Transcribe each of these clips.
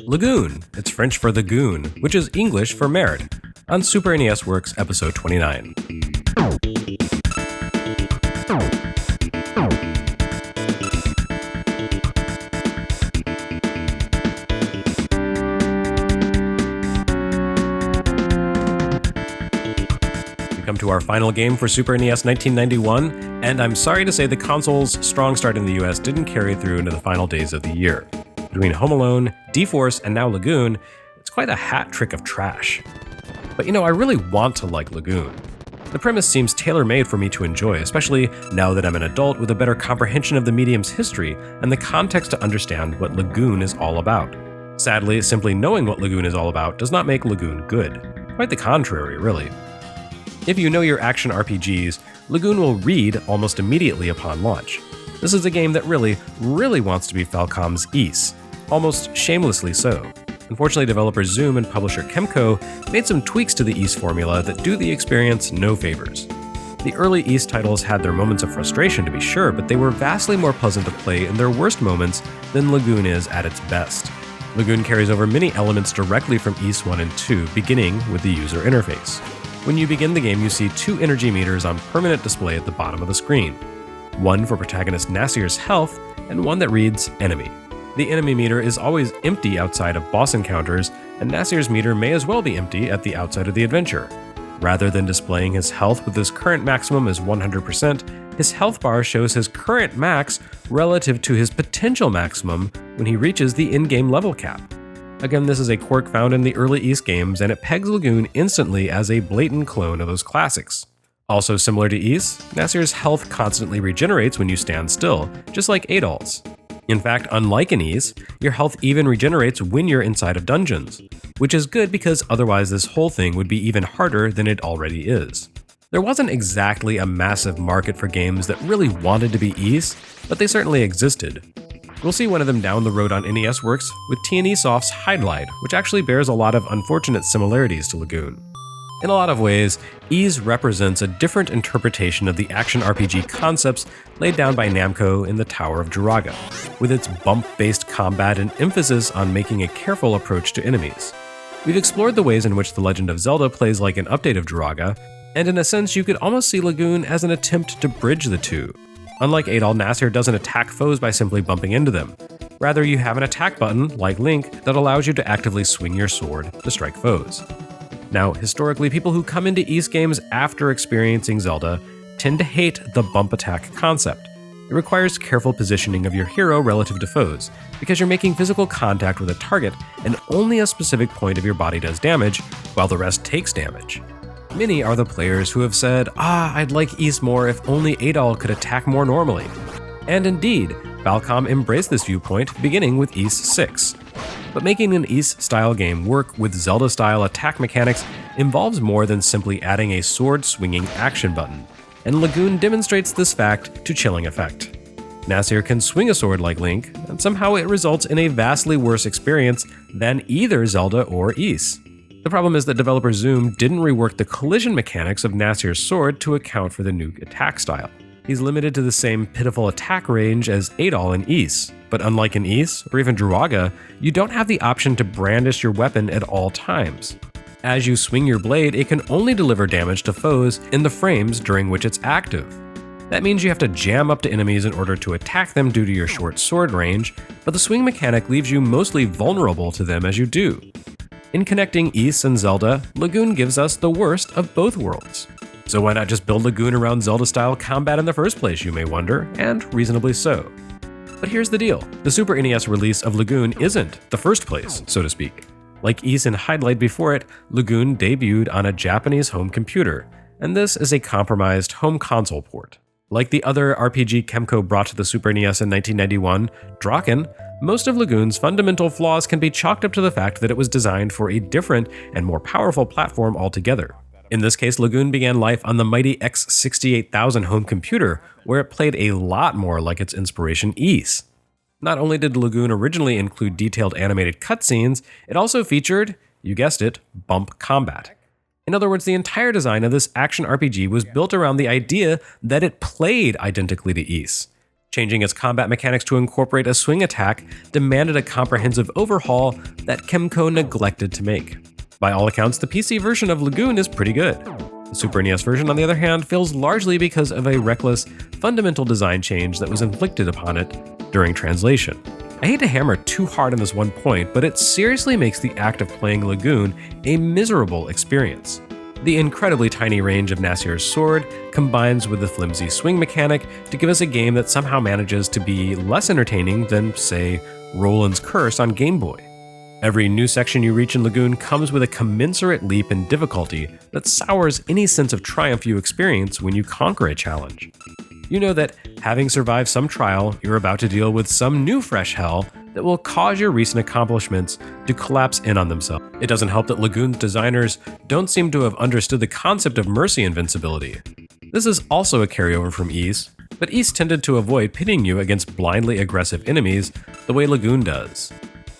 Lagoon, it's French for the goon, which is English for merit, on Super NES Works episode 29. We come to our final game for Super NES 1991, and I'm sorry to say the console's strong start in the US didn't carry through into the final days of the year. Between Home Alone, D-Force, and now Lagoon, it's quite a hat trick of trash. But I really want to like Lagoon. The premise seems tailor-made for me to enjoy, especially now that I'm an adult with a better comprehension of the medium's history and the context to understand what Lagoon is all about. Sadly, simply knowing what Lagoon is all about does not make Lagoon good. Quite the contrary, really. If you know your action RPGs, Lagoon will read almost immediately upon launch. This is a game that really wants to be Falcom's Ys, almost shamelessly so. Unfortunately, developer Zoom and publisher Kemco made some tweaks to the Ys formula that do the experience no favors. The early Ys titles had their moments of frustration to be sure, but they were vastly more pleasant to play in their worst moments than Lagoon is at its best. Lagoon carries over many elements directly from Ys 1 and 2, beginning with the user interface. When you begin the game, you see 2 energy meters on permanent display at the bottom of the screen. One for protagonist Nasir's health, and one that reads enemy. The enemy meter is always empty outside of boss encounters, and Nasir's meter may as well be empty at the outside of the adventure. Rather than displaying his health with his current maximum as 100%, his health bar shows his current max relative to his potential maximum when he reaches the in-game level cap. Again, this is a quirk found in the early Ys games, and it pegs Lagoon instantly as a blatant clone of those classics. Also similar to Ys, Nasir's health constantly regenerates when you stand still, just like Adol's. In fact, unlike in Ys, your health even regenerates when you're inside of dungeons, which is good because otherwise this whole thing would be even harder than it already is. There wasn't exactly a massive market for games that really wanted to be Ys, but they certainly existed. We'll see one of them down the road on NES Works with T&E Soft's Hydlide, which actually bears a lot of unfortunate similarities to Lagoon. In a lot of ways, Ys represents a different interpretation of the action RPG concepts laid down by Namco in the Tower of Jiraga, with its bump-based combat and emphasis on making a careful approach to enemies. We've explored the ways in which The Legend of Zelda plays like an update of Jiraga, and in a sense you could almost see Lagoon as an attempt to bridge the two. Unlike Adol, Nasir doesn't attack foes by simply bumping into them. Rather, you have an attack button, like Link, that allows you to actively swing your sword to strike foes. Now, historically, people who come into Ys games after experiencing Zelda tend to hate the bump attack concept. It requires careful positioning of your hero relative to foes, because you're making physical contact with a target and only a specific point of your body does damage, while the rest takes damage. Many are the players who have said, I'd like Ys more if only Adol could attack more normally. And indeed, Falcom embraced this viewpoint, beginning with Ys 6. But making an Ys-style game work with Zelda-style attack mechanics involves more than simply adding a sword-swinging action button, and Lagoon demonstrates this fact to chilling effect. Nasir can swing a sword like Link, and somehow it results in a vastly worse experience than either Zelda or Ys. The problem is that developer Zoom didn't rework the collision mechanics of Nasir's sword to account for the new attack style. He's limited to the same pitiful attack range as Adol in Ys, but unlike in Ys, or even Jiraga, you don't have the option to brandish your weapon at all times. As you swing your blade, it can only deliver damage to foes in the frames during which it's active. That means you have to jam up to enemies in order to attack them due to your short sword range, but the swing mechanic leaves you mostly vulnerable to them as you do. In connecting Ys and Zelda, Lagoon gives us the worst of both worlds. So why not just build Lagoon around Zelda-style combat in the first place, you may wonder, and reasonably so. But here's the deal. The Super NES release of Lagoon isn't the first place, so to speak. Like Ys and Hydlide before it, Lagoon debuted on a Japanese home computer, and this is a compromised home console port. Like the other RPG Kemco brought to the Super NES in 1991, Draken, most of Lagoon's fundamental flaws can be chalked up to the fact that it was designed for a different and more powerful platform altogether. In this case, Lagoon began life on the mighty X68000 home computer, where it played a lot more like its inspiration Ys. Not only did Lagoon originally include detailed animated cutscenes, it also featured, you guessed it, bump combat. In other words, the entire design of this action RPG was built around the idea that it played identically to Ys. Changing its combat mechanics to incorporate a swing attack demanded a comprehensive overhaul that Kemco neglected to make. By all accounts, the PC version of Lagoon is pretty good. The Super NES version, on the other hand, fails largely because of a reckless, fundamental design change that was inflicted upon it during translation. I hate to hammer too hard on this one point, but it seriously makes the act of playing Lagoon a miserable experience. The incredibly tiny range of Nasir's sword combines with the flimsy swing mechanic to give us a game that somehow manages to be less entertaining than, say, Roland's Curse on Game Boy. Every new section you reach in Lagoon comes with a commensurate leap in difficulty that sours any sense of triumph you experience when you conquer a challenge. You know that, having survived some trial, you're about to deal with some new fresh hell that will cause your recent accomplishments to collapse in on themselves. It doesn't help that Lagoon's designers don't seem to have understood the concept of mercy invincibility. This is also a carryover from Ys, but Ys tended to avoid pitting you against blindly aggressive enemies the way Lagoon does.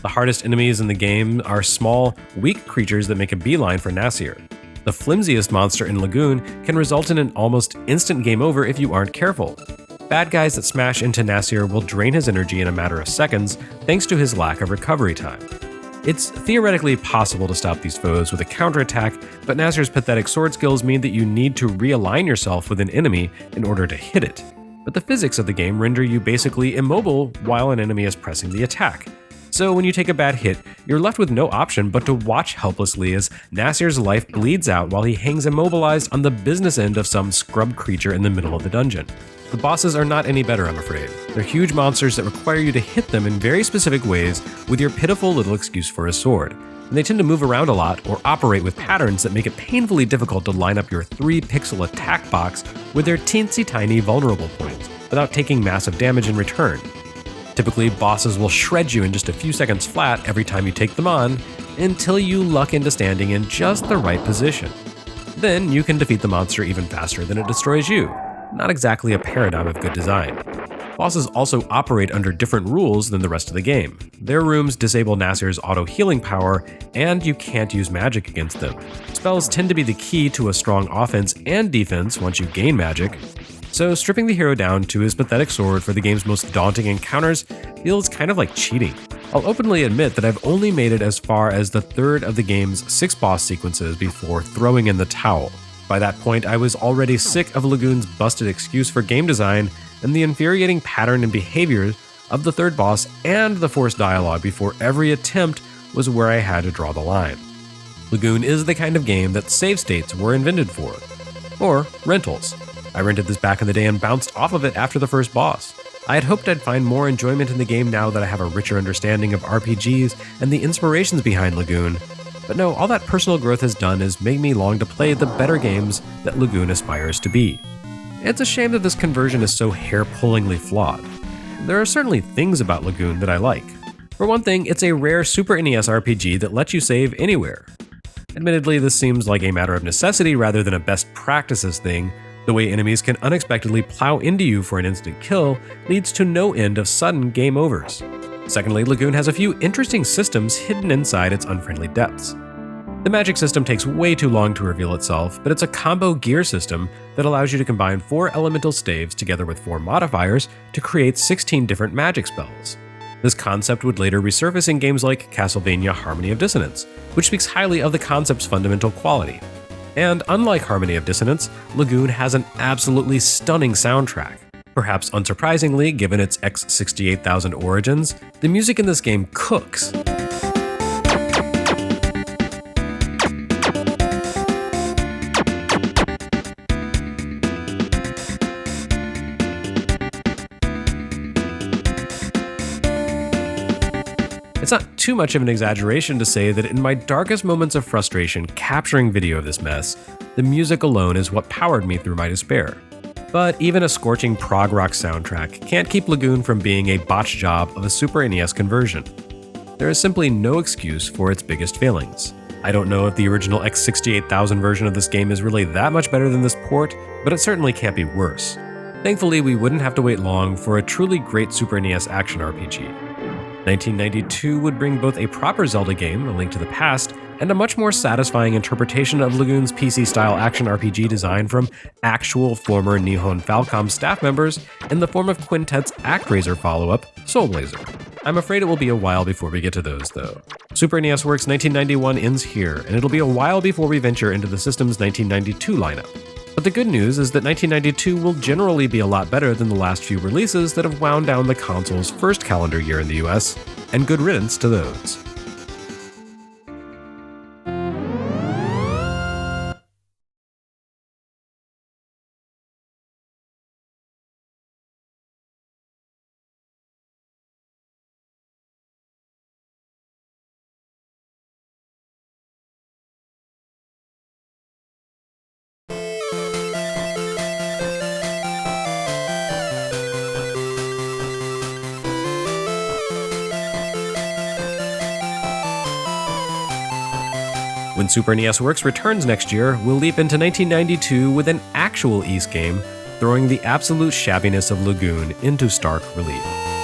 The hardest enemies in the game are small, weak creatures that make a beeline for Nasir. The flimsiest monster in Lagoon can result in an almost instant game over if you aren't careful. Bad guys that smash into Nasir will drain his energy in a matter of seconds thanks to his lack of recovery time. It's theoretically possible to stop these foes with a counterattack, but Nasir's pathetic sword skills mean that you need to realign yourself with an enemy in order to hit it. But the physics of the game render you basically immobile while an enemy is pressing the attack. So when you take a bad hit, you're left with no option but to watch helplessly as Nasir's life bleeds out while he hangs immobilized on the business end of some scrub creature in the middle of the dungeon. The bosses are not any better, I'm afraid. They're huge monsters that require you to hit them in very specific ways with your pitiful little excuse for a sword. And they tend to move around a lot or operate with patterns that make it painfully difficult to line up your 3-pixel attack box with their teensy tiny vulnerable points without taking massive damage in return. Typically, bosses will shred you in just a few seconds flat every time you take them on, until you luck into standing in just the right position. Then you can defeat the monster even faster than it destroys you. Not exactly a paradigm of good design. Bosses also operate under different rules than the rest of the game. Their rooms disable Nasir's auto-healing power, and you can't use magic against them. Spells tend to be the key to a strong offense and defense once you gain magic, so stripping the hero down to his pathetic sword for the game's most daunting encounters feels kind of like cheating. I'll openly admit that I've only made it as far as the third of the game's 6 boss sequences before throwing in the towel. By that point, I was already sick of Lagoon's busted excuse for game design and the infuriating pattern and behaviors of the third boss and the forced dialogue before every attempt was where I had to draw the line. Lagoon is the kind of game that save states were invented for. Or rentals. I rented this back in the day and bounced off of it after the first boss. I had hoped I'd find more enjoyment in the game now that I have a richer understanding of RPGs and the inspirations behind Lagoon. But no, all that personal growth has done is make me long to play the better games that Lagoon aspires to be. It's a shame that this conversion is so hair-pullingly flawed. There are certainly things about Lagoon that I like. For one thing, it's a rare Super NES RPG that lets you save anywhere. Admittedly, this seems like a matter of necessity rather than a best practices thing. The way enemies can unexpectedly plow into you for an instant kill leads to no end of sudden game overs. Secondly, Lagoon has a few interesting systems hidden inside its unfriendly depths. The magic system takes way too long to reveal itself, but it's a combo gear system that allows you to combine 4 elemental staves together with 4 modifiers to create 16 different magic spells. This concept would later resurface in games like Castlevania Harmony of Dissonance, which speaks highly of the concept's fundamental quality. And unlike Harmony of Dissonance, Lagoon has an absolutely stunning soundtrack. Perhaps unsurprisingly, given its X68000 origins, the music in this game cooks. It's not too much of an exaggeration to say that in my darkest moments of frustration capturing video of this mess, the music alone is what powered me through my despair. But even a scorching prog rock soundtrack can't keep Lagoon from being a botch job of a Super NES conversion. There is simply no excuse for its biggest failings. I don't know if the original X68000 version of this game is really that much better than this port, but it certainly can't be worse. Thankfully, we wouldn't have to wait long for a truly great Super NES action RPG. 1992 would bring both a proper Zelda game, A Link to the Past, and a much more satisfying interpretation of Lagoon's PC-style action RPG design from actual former Nihon Falcom staff members in the form of Quintet's ActRaiser follow-up, Soul Blazer. I'm afraid it will be a while before we get to those, though. Super NES Works 1991 ends here, and it'll be a while before we venture into the system's 1992 lineup. But the good news is that 1992 will generally be a lot better than the last few releases that have wound down the console's first calendar year in the US, and good riddance to those. When Super NES Works returns next year, we'll leap into 1992 with an actual Ys game, throwing the absolute shabbiness of Lagoon into stark relief.